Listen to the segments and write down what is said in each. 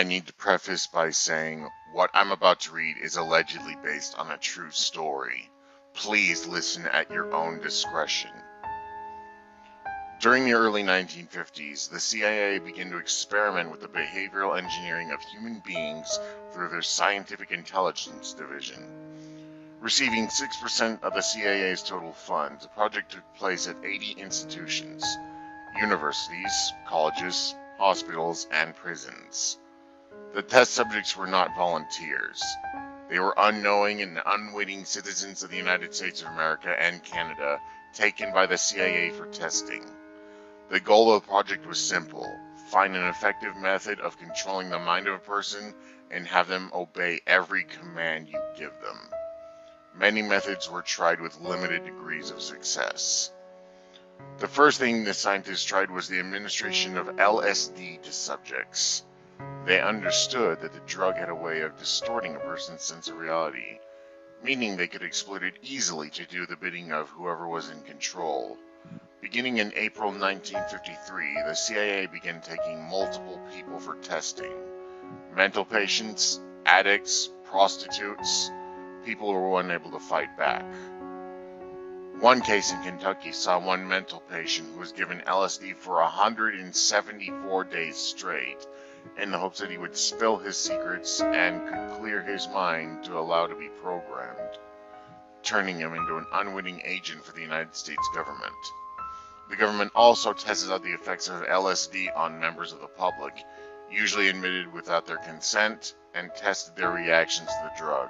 I need to preface by saying what I'm about to read is allegedly based on a true story. Please listen at your own discretion. During the early 1950s, the CIA began to experiment with the behavioral engineering of human beings through their Scientific Intelligence Division. Receiving 6% of the CIA's total funds, the project took place at 80 institutions, universities, colleges, hospitals, and prisons. The test subjects were not volunteers. They were unknowing and unwitting citizens of the United States of America and Canada, taken by the CIA for testing. The goal of the project was simple: find an effective method of controlling the mind of a person and have them obey every command you give them. Many methods were tried with limited degrees of success. The first thing the scientists tried was the administration of LSD to subjects. They understood that the drug had a way of distorting a person's sense of reality, meaning they could exploit it easily to do the bidding of whoever was in control. Beginning in April 1953, the CIA began taking multiple people for testing. Mental patients, addicts, prostitutes, people who were unable to fight back. One case in Kentucky saw one mental patient who was given LSD for 174 days straight, in the hopes that he would spill his secrets and could clear his mind to allow to be programmed, turning him into an unwitting agent for the United States government. The government also tested out the effects of LSD on members of the public, usually admitted without their consent, and tested their reactions to the drug.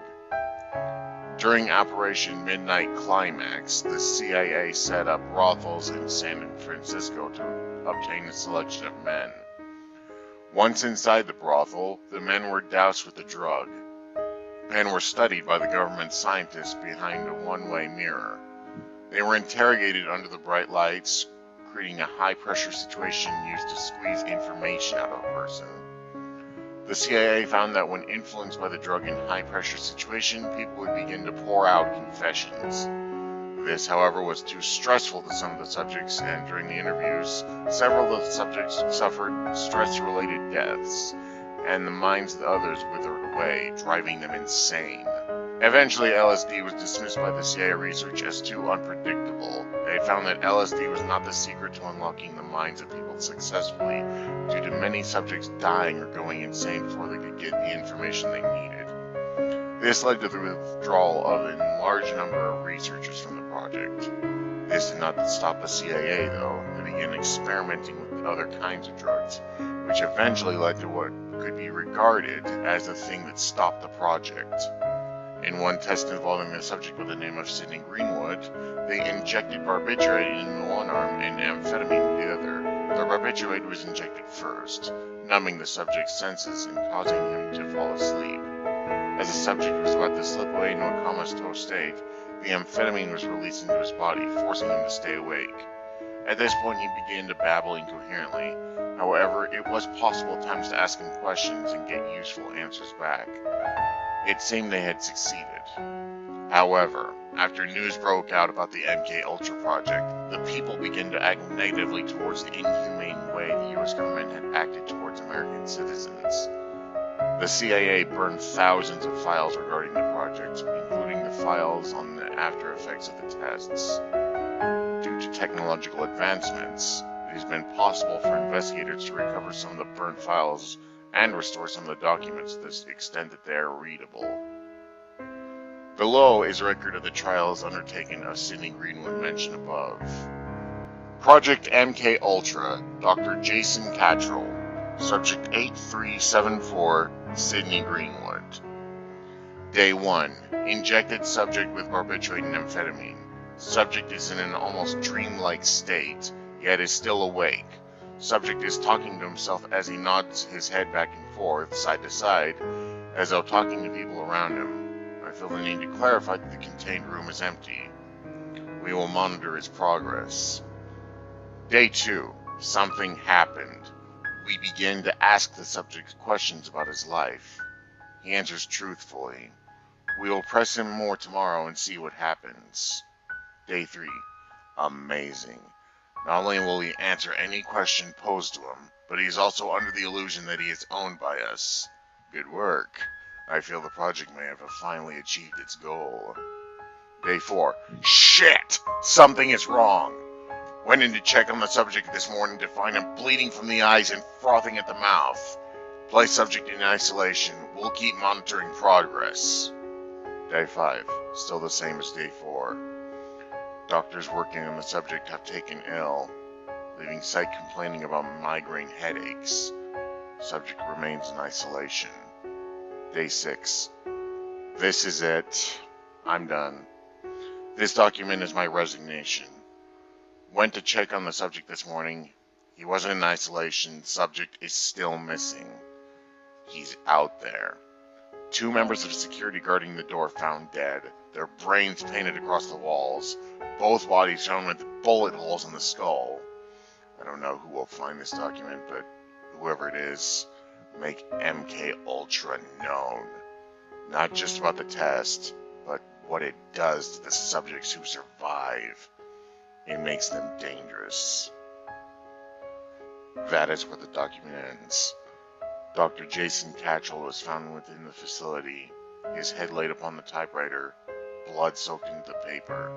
During Operation Midnight Climax, the CIA set up brothels in San Francisco to obtain a selection of men. Once inside the brothel, the men were doused with the drug and were studied by the government scientists behind a one-way mirror. They were interrogated under the bright lights, creating a high-pressure situation used to squeeze information out of a person. The CIA found that when influenced by the drug in high-pressure situation, people would begin to pour out confessions. This, however, was too stressful to some of the subjects, and during the interviews, several of the subjects suffered stress-related deaths, and the minds of the others withered away, driving them insane. Eventually, LSD was dismissed by the CIA research as too unpredictable. They had found that LSD was not the secret to unlocking the minds of people successfully, due to many subjects dying or going insane before they could get the information they needed. This led to the withdrawal of a large number of researchers from the project. This did not stop the CIA, though. They began experimenting with other kinds of drugs, which eventually led to what could be regarded as the thing that stopped the project. In one test involving a subject by the name of Sidney Greenwood, they injected barbiturate in one arm and amphetamine in the other. The barbiturate was injected first, numbing the subject's senses and causing him to fall asleep. As the subject was about to slip away into a comatose state, the amphetamine was released into his body, forcing him to stay awake. At this point, he began to babble incoherently. However, it was possible at times to ask him questions and get useful answers back. It seemed they had succeeded. However, after news broke out about the MKUltra project, the people began to act negatively towards the inhumane way the US government had acted towards American citizens. The CIA burned thousands of files regarding the project, including the files on the after effects of the tests. Due to technological advancements, it has been possible for investigators to recover some of the burned files and restore some of the documents to the extent that they are readable. Below is a record of the trials undertaken of Sidney Greenwood mentioned above. Project MKUltra, Dr. Jason Cattrall. Subject 8374, Sidney Greenwood. Day 1. Injected subject with barbiturate and amphetamine. Subject is in an almost dreamlike state, yet is still awake. Subject is talking to himself as he nods his head back and forth, side to side, as though talking to people around him. I feel the need to clarify that the contained room is empty. We will monitor his progress. Day 2. Something happened. We begin to ask the subject questions about his life. He answers truthfully. We will press him more tomorrow and see what happens. Day 3. Amazing. Not only will he answer any question posed to him, but he is also under the illusion that he is owned by us. Good work. I feel the project may have finally achieved its goal. Day 4. Shit! Something is wrong. Went in to check on the subject this morning to find him bleeding from the eyes and frothing at the mouth. Place subject in isolation. We'll keep monitoring progress. Day 5. Still the same as Day 4. Doctors working on the subject have taken ill, leaving site complaining about migraine headaches. Subject remains in isolation. Day 6. This is it. I'm done. This document is my resignation. Went to check on the subject this morning. He wasn't in isolation. Subject is still missing. He's out there. 2 members of security guarding the door found dead. Their brains painted across the walls. Both bodies shown with bullet holes in the skull. I don't know who will find this document, but whoever it is, make MK Ultra known. Not just about the test, but what it does to the subjects who survive. It makes them dangerous. That is where the document ends. Dr. Jason Catchell was found within the facility, his head laid upon the typewriter, blood soaked into the paper.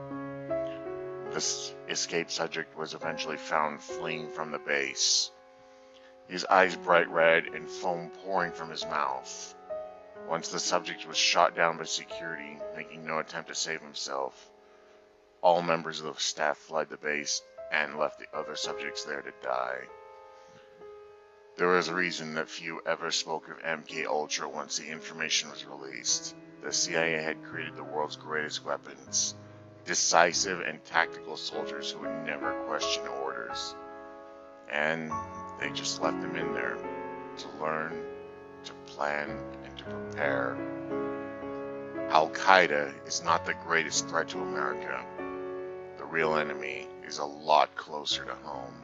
This escaped subject was eventually found fleeing from the base, his eyes bright red and foam pouring from his mouth. Once the subject was shot down by security, making no attempt to save himself, all members of the staff fled the base and left the other subjects there to die. There was a reason that few ever spoke of MK Ultra once the information was released. The CIA had created the world's greatest weapons, decisive and tactical soldiers who would never question orders. And they just left them in there to learn, to plan, and to prepare. Al-Qaeda is not the greatest threat to America. The real enemy is a lot closer to home.